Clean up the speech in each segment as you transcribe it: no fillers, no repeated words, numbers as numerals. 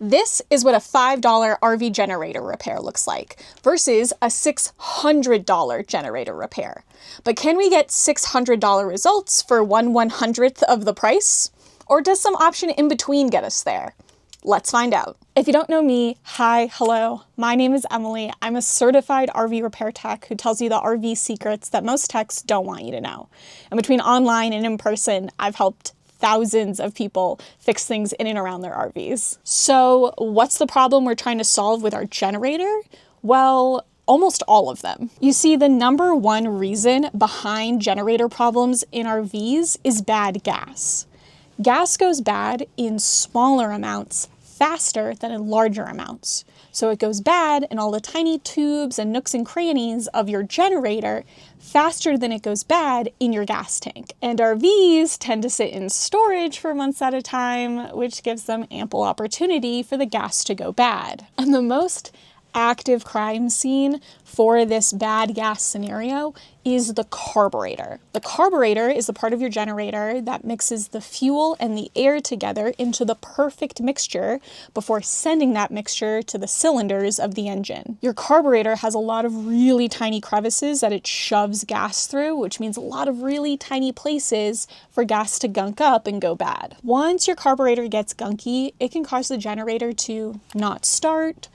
This is what a $5 RV generator repair looks like versus a $600 generator repair. But can we get $600 results for 1/100th of the price? Or does some option in between get us there? Let's find out. If you don't know me, hi, hello, my name is Emily. I'm a certified RV repair tech who tells you the RV secrets that most techs don't want you to know. And between online and in person, I've helped thousands of people fix things in and around their RVs. So what's the problem we're trying to solve with our generator? Well, almost all of them. You see, the number one reason behind generator problems in RVs is bad gas. Gas goes bad in smaller amounts faster than in larger amounts. So it goes bad in all the tiny tubes and nooks and crannies of your generator faster than it goes bad in your gas tank. And RVs tend to sit in storage for months at a time, which gives them ample opportunity for the gas to go bad. And the most active crime scene for this bad gas scenario is the carburetor. The carburetor is the part of your generator that mixes the fuel and the air together into the perfect mixture before sending that mixture to the cylinders of the engine. Your carburetor has a lot of really tiny crevices that it shoves gas through, which means a lot of really tiny places for gas to gunk up and go bad. Once your carburetor gets gunky, it can cause the generator to not start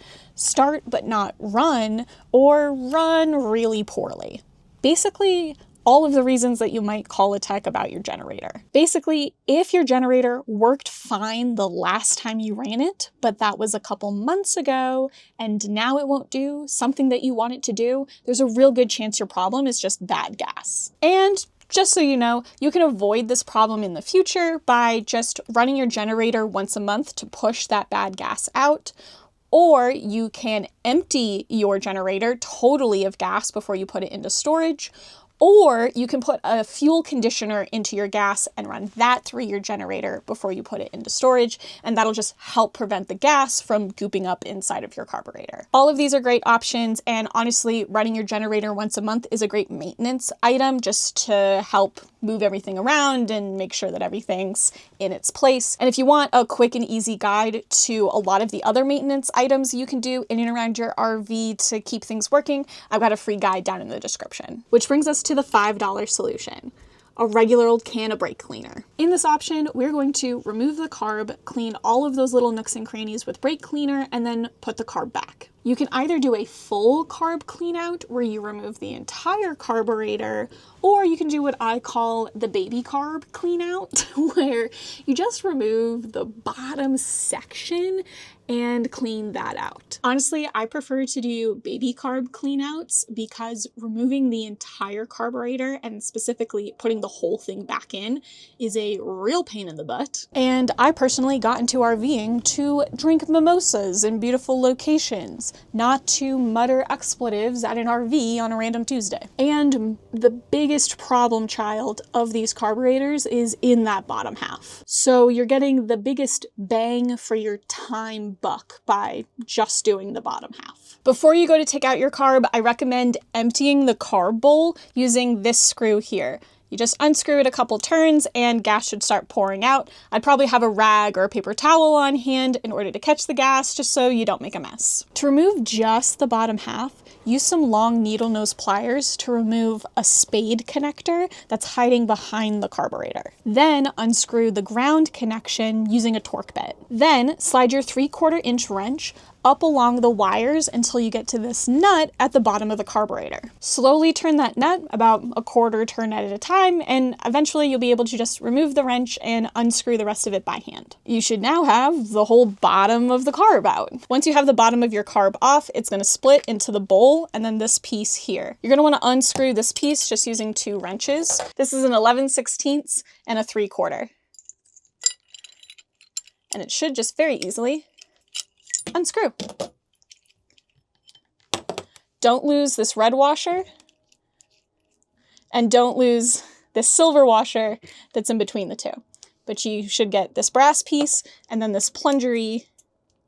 but not run, or run really poorly. Basically, all of the reasons that you might call a tech about your generator. Basically, if your generator worked fine the last time you ran it, but that was a couple months ago, and now it won't do something that you want it to do, there's a real good chance your problem is just bad gas. And just so you know, you can avoid this problem in the future by just running your generator once a month to push that bad gas out. Or you can empty your generator totally of gas before you put it into storage. Or you can put a fuel conditioner into your gas and run that through your generator before you put it into storage, and that'll just help prevent the gas from gooping up inside of your carburetor. All of these are great options, and honestly, running your generator once a month is a great maintenance item just to help move everything around and make sure that everything's in its place. And if you want a quick and easy guide to a lot of the other maintenance items you can do in and around your RV to keep things working, I've got a free guide down in the description. Which brings us to the $5 solution, a regular old can of brake cleaner. In this option, we're going to remove the carb, clean all of those little nooks and crannies with brake cleaner, and then put the carb back. You can either do a full carb clean out where you remove the entire carburetor, or you can do what I call the baby carb clean out, where you just remove the bottom section and clean that out. Honestly, I prefer to do baby carb clean outs because removing the entire carburetor and specifically putting the whole thing back in is a real pain in the butt. And I personally got into RVing to drink mimosas in beautiful locations, not to mutter expletives at an RV on a random Tuesday. And the biggest problem child of these carburetors is in that bottom half. So you're getting the biggest bang for your time buck by just doing the bottom half. Before you go to take out your carb, I recommend emptying the carb bowl using this screw here. You just unscrew it a couple turns and gas should start pouring out. I'd probably have a rag or a paper towel on hand in order to catch the gas, just so you don't make a mess. To remove just the bottom half, use some long needle nose pliers to remove a spade connector that's hiding behind the carburetor. Then unscrew the ground connection using a torque bit. Then slide your 3/4 inch wrench up along the wires until you get to this nut at the bottom of the carburetor. Slowly turn that nut about a quarter turn at a time, and eventually you'll be able to just remove the wrench and unscrew the rest of it by hand. You should now have the whole bottom of the carb out. Once you have the bottom of your carb off, it's going to split into the bowl and then this piece here. You're going to want to unscrew this piece just using 2 wrenches. This is an 11/16 and a 3/4. And it should just very easily unscrew. Don't lose this red washer, and don't lose this silver washer that's in between the two. But you should get this brass piece and then this plungery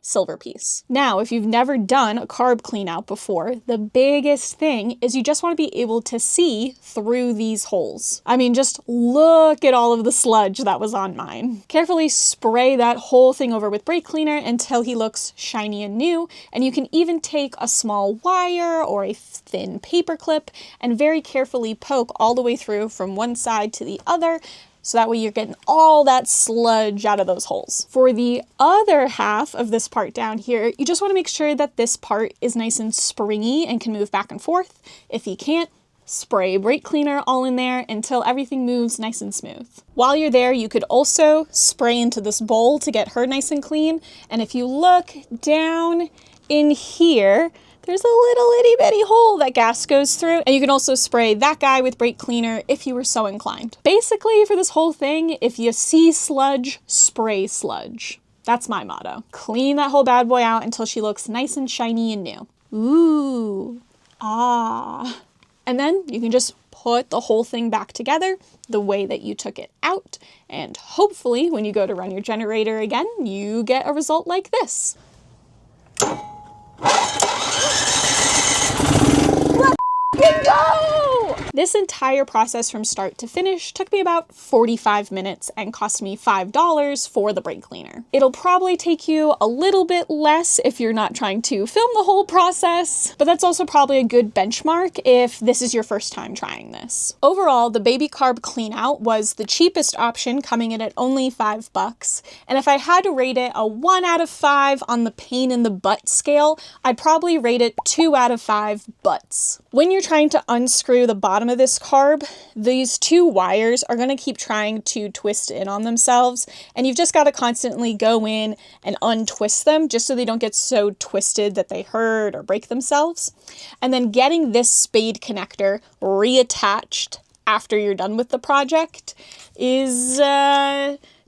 silver piece. Now, if you've never done a carb clean out before, the biggest thing is you just want to be able to see through these holes. I mean, just look at all of the sludge that was on mine. Carefully spray that whole thing over with brake cleaner until he looks shiny and new, and you can even take a small wire or a thin paper clip and very carefully poke all the way through from one side to the other, so that way you're getting all that sludge out of those holes. For the other half of this part down here, you just want to make sure that this part is nice and springy and can move back and forth. If you can't, spray brake cleaner all in there until everything moves nice and smooth. While you're there, you could also spray into this bowl to get her nice and clean. And if you look down in here, there's a little itty bitty hole that gas goes through, and you can also spray that guy with brake cleaner if you were so inclined. Basically, for this whole thing, if you see sludge, spray sludge. That's my motto. Clean that whole bad boy out until she looks nice and shiny and new. Ooh, ah. And then you can just put the whole thing back together the way that you took it out, and hopefully when you go to run your generator again, you get a result like this. Let's go! This entire process from start to finish took me about 45 minutes and cost me $5 for the brake cleaner. It'll probably take you a little bit less if you're not trying to film the whole process, but that's also probably a good benchmark if this is your first time trying this. Overall, the baby carb clean out was the cheapest option, coming in at only $5. And if I had to rate it a 1 out of 5 on the pain in the butt scale, I'd probably rate it 2 out of 5 butts. When you're trying to unscrew the bottom of this carb, these two wires are going to keep trying to twist in on themselves, and you've just got to constantly go in and untwist them just so they don't get so twisted that they hurt or break themselves. And then getting this spade connector reattached after you're done with the project is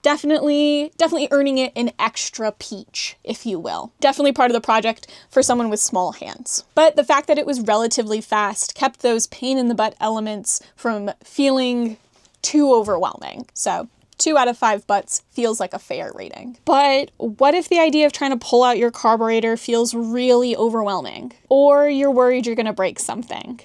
definitely earning it an extra peach, if you will. Definitely part of the project for someone with small hands. But the fact that it was relatively fast kept those pain in the butt elements from feeling too overwhelming. So 2 out of 5 butts feels like a fair rating. But what if the idea of trying to pull out your carburetor feels really overwhelming? Or you're worried you're gonna break something?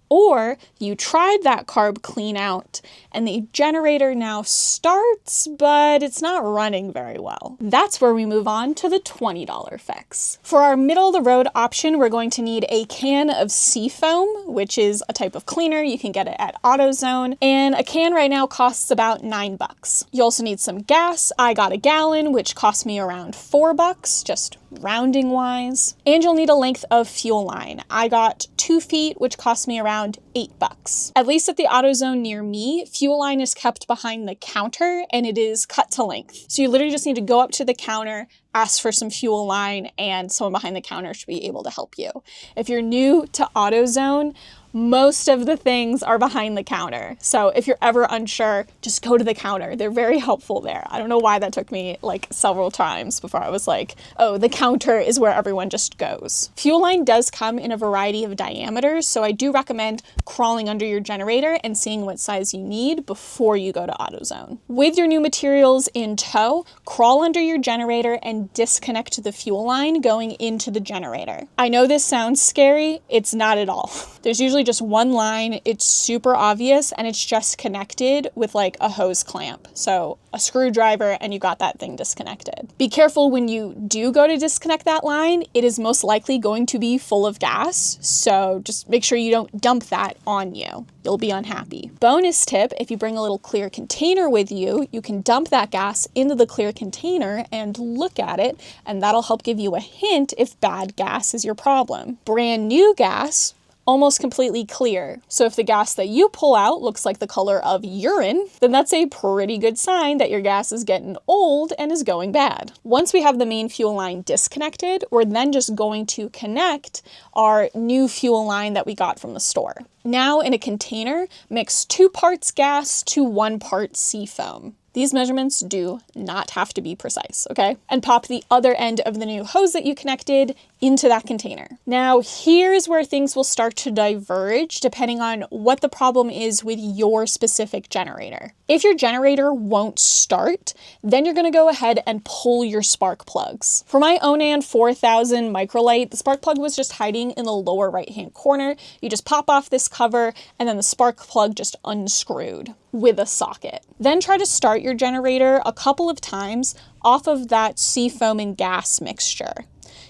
Or you tried that carb clean out and the generator now starts, but it's not running very well. That's where we move on to the $20 fix. For our middle of the road option, we're going to need a can of seafoam, which is a type of cleaner. You can get it at AutoZone, and a can right now costs about $9. You also need some gas. I got a gallon, which cost me around $4, just rounding wise. And you'll need a length of fuel line. I got 2 feet, which cost me around $8. At least at the AutoZone near me, fuel line is kept behind the counter and it is cut to length. So you literally just need to go up to the counter, ask for some fuel line, and someone behind the counter should be able to help you. If you're new to AutoZone, most of the things are behind the counter. So if you're ever unsure, just go to the counter. They're very helpful there. I don't know why that took me like several times before I was like, oh, the counter is where everyone just goes. Fuel line does come in a variety of diameters, so I do recommend crawling under your generator and seeing what size you need before you go to AutoZone. With your new materials in tow, crawl under your generator and disconnect the fuel line going into the generator. I know this sounds scary. It's not at all. There's usually just one line. It's super obvious, and it's just connected with like a hose clamp. So a screwdriver and you got that thing disconnected. Be careful when you do go to disconnect that line. It is most likely going to be full of gas. So just make sure you don't dump that on you. You'll be unhappy. Bonus tip, if you bring a little clear container with you, you can dump that gas into the clear container and look at it, and that'll help give you a hint if bad gas is your problem. Brand new gas, almost completely clear. So if the gas that you pull out looks like the color of urine, then that's a pretty good sign that your gas is getting old and is going bad. Once we have the main fuel line disconnected, we're then just going to connect our new fuel line that we got from the store. Now in a container, mix 2 parts gas to 1 part seafoam. These measurements do not have to be precise, okay? And pop the other end of the new hose that you connected into that container. Now, here's where things will start to diverge depending on what the problem is with your specific generator. If your generator won't start, then you're gonna go ahead and pull your spark plugs. For my Onan 4000 microlight, the spark plug was just hiding in the lower right-hand corner. You just pop off this cover and then the spark plug just unscrewed with a socket. Then try to start your generator a couple of times off of that seafoam and gas mixture.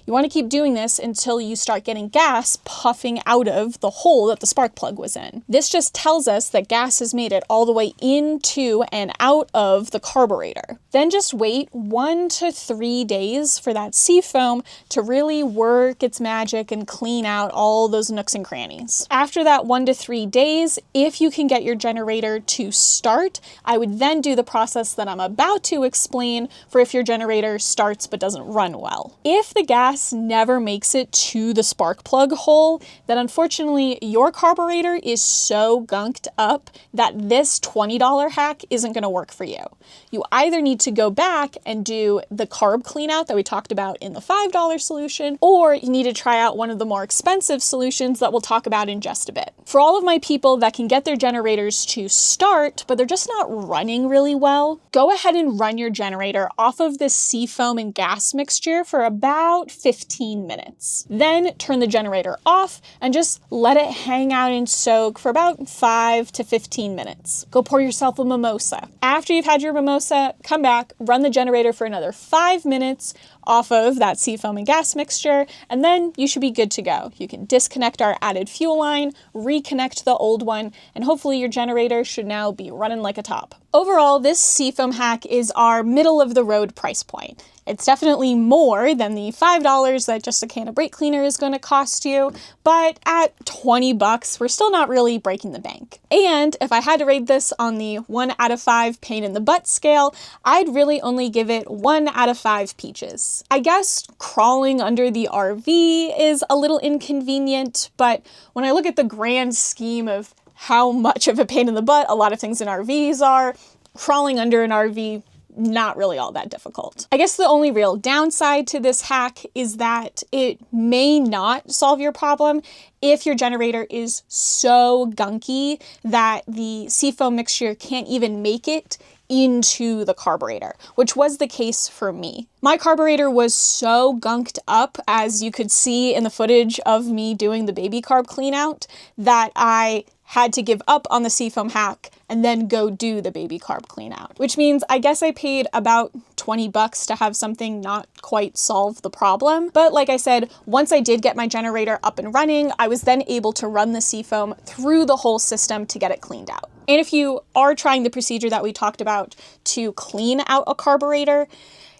You want to keep doing this until you start getting gas puffing out of the hole that the spark plug was in. This just tells us that gas has made it all the way into and out of the carburetor. Then just wait 1 to 3 days for that seafoam to really work its magic and clean out all those nooks and crannies. After that 1 to 3 days, if you can get your generator to start, I would then do the process that I'm about to explain for if your generator starts but doesn't run well. If the gas never makes it to the spark plug hole, then unfortunately your carburetor is so gunked up that this $20 hack isn't going to work for you. You either need to go back and do the carb clean out that we talked about in the $5 solution, or you need to try out one of the more expensive solutions that we'll talk about in just a bit. For all of my people that can get their generators to start, but they're just not running really well, go ahead and run your generator off of this seafoam and gas mixture for about 15 minutes. Then turn the generator off and just let it hang out and soak for about 5 to 15 minutes. Go pour yourself a mimosa. After you've had your mimosa, come back, run the generator for another 5 minutes off of that seafoam and gas mixture, and then you should be good to go. You can disconnect our added fuel line, reconnect the old one, and hopefully your generator should now be running like a top. Overall, this seafoam hack is our middle of the road price point. It's definitely more than the $5 that just a can of brake cleaner is going to cost you, but at $20, we're still not really breaking the bank. And if I had to rate this on the 1 out of 5 pain in the butt scale, I'd really only give it 1 out of 5 peaches. I guess crawling under the RV is a little inconvenient, but when I look at the grand scheme of how much of a pain in the butt a lot of things in RVs are, crawling under an RV, not really all that difficult. I guess the only real downside to this hack is that it may not solve your problem if your generator is so gunky that the seafoam mixture can't even make it into the carburetor, which was the case for me. My carburetor was so gunked up, as you could see in the footage of me doing the baby carb clean out, that I had to give up on the seafoam hack and then go do the baby carb clean out, which means I guess I paid about $20 to have something not quite solve the problem. But like I said, once I did get my generator up and running, I was then able to run the seafoam through the whole system to get it cleaned out. And if you are trying the procedure that we talked about to clean out a carburetor,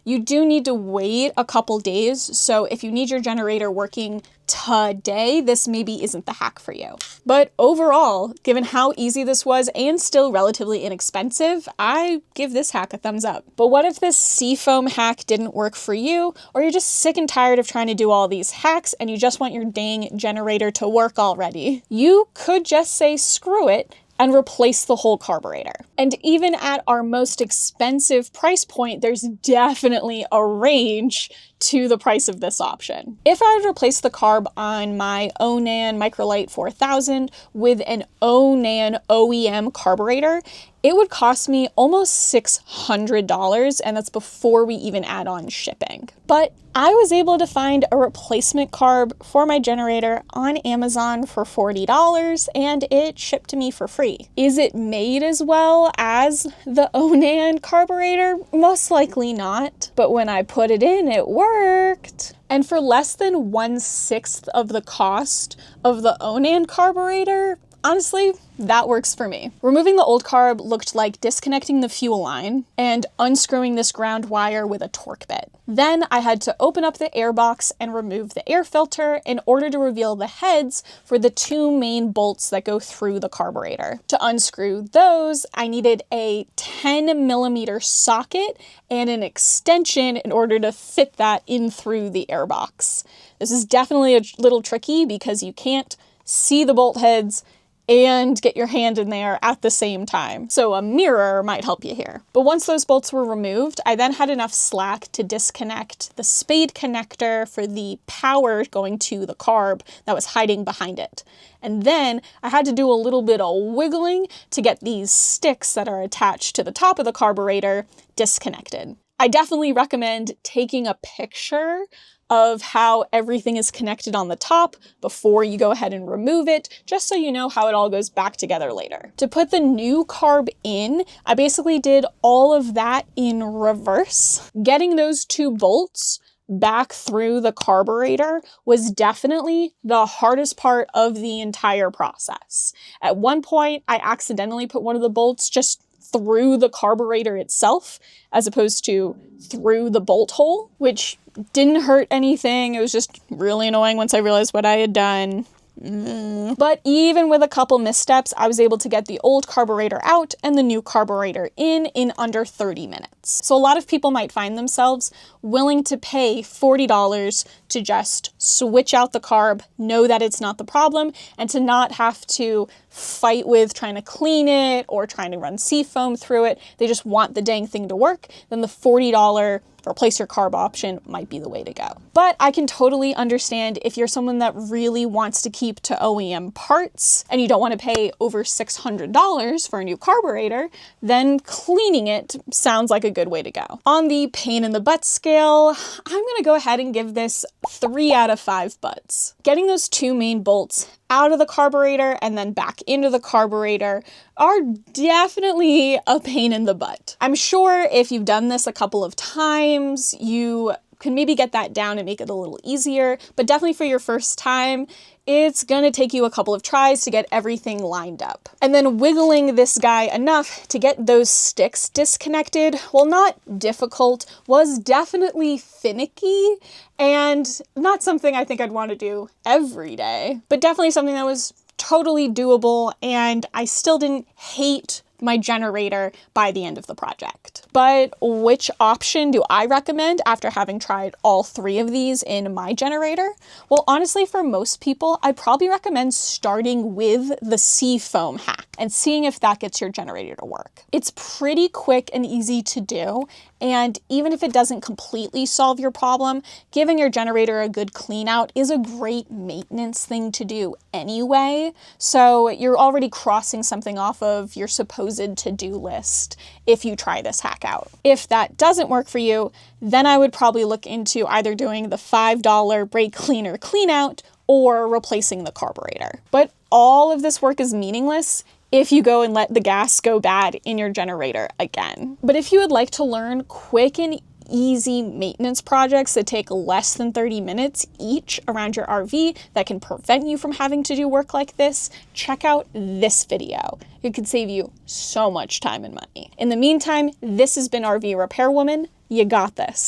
you do need to wait a couple days. So if you need your generator working today, this maybe isn't the hack for you. But overall, given how easy this was and still relatively inexpensive, I give this hack a thumbs up. But what if this seafoam hack didn't work for you, or you're just sick and tired of trying to do all these hacks and you just want your dang generator to work already? You could just say screw it and replace the whole carburetor. And even at our most expensive price point, there's definitely a range to the price of this option. If I would replace the carb on my Onan Microlight 4000 with an Onan OEM carburetor, it would cost me almost $600, and that's before we even add on shipping. But I was able to find a replacement carb for my generator on Amazon for $40, and it shipped to me for free. Is it made as well as the Onan carburetor? Most likely not, but when I put it in, it worked. And for less than 1/6 of the cost of the Onan carburetor, honestly, that works for me. Removing the old carb looked like disconnecting the fuel line and unscrewing this ground wire with a torque bit. Then I had to open up the air box and remove the air filter in order to reveal the heads for the 2 main bolts that go through the carburetor. To unscrew those, I needed a 10mm socket and an extension in order to fit that in through the air box. This is definitely a little tricky because you can't see the bolt heads and get your hand in there at the same time. So a mirror might help you here. But once those bolts were removed, I then had enough slack to disconnect the spade connector for the power going to the carb that was hiding behind it. And then I had to do a little bit of wiggling to get these sticks that are attached to the top of the carburetor disconnected. I definitely recommend taking a picture of how everything is connected on the top before you go ahead and remove it, just so you know how it all goes back together later. To put the new carb in, I basically did all of that in reverse. Getting those two bolts back through the carburetor was definitely the hardest part of the entire process. At one point, I accidentally put one of the bolts just through the carburetor itself, as opposed to through the bolt hole, which didn't hurt anything. It was just really annoying once I realized what I had done. But even with a couple missteps, I was able to get the old carburetor out and the new carburetor in under 30 minutes. So a lot of people might find themselves willing to pay $40 to just switch out the carb, know that it's not the problem, and to not have to fight with trying to clean it or trying to run seafoam through it. They just want the dang thing to work. Then the $40 replace your carb option might be the way to go. But I can totally understand if you're someone that really wants to keep to OEM parts and you don't want to pay over $600 for a new carburetor, then cleaning it sounds like a good way to go. On the pain in the butt scale, I'm going to go ahead and give this 3 out of 5 butts. Getting those two main bolts out of the carburetor and then back into the carburetor are definitely a pain in the butt. I'm sure if you've done this a couple of times, you can maybe get that down and make it a little easier, but definitely for your first time, it's gonna take you a couple of tries to get everything lined up. And then wiggling this guy enough to get those sticks disconnected, while not difficult, was definitely finicky and not something I think I'd want to do every day, but definitely something that was totally doable, and I still didn't hate my generator by the end of the project. But which option do I recommend after having tried all 3 of these in my generator? Well, honestly, for most people, I'd probably recommend starting with the seafoam hack and seeing if that gets your generator to work. It's pretty quick and easy to do, and even if it doesn't completely solve your problem, giving your generator a good clean out is a great maintenance thing to do anyway. So you're already crossing something off of your supposed to-do list if you try this hack out. If that doesn't work for you, then I would probably look into either doing the $5 brake cleaner clean out or replacing the carburetor. But all of this work is meaningless if you go and let the gas go bad in your generator again. But if you would like to learn quick and easy maintenance projects that take less than 30 minutes each around your RV that can prevent you from having to do work like this, check out this video. It could save you so much time and money. In the meantime, this has been RV Repair Woman. You got this.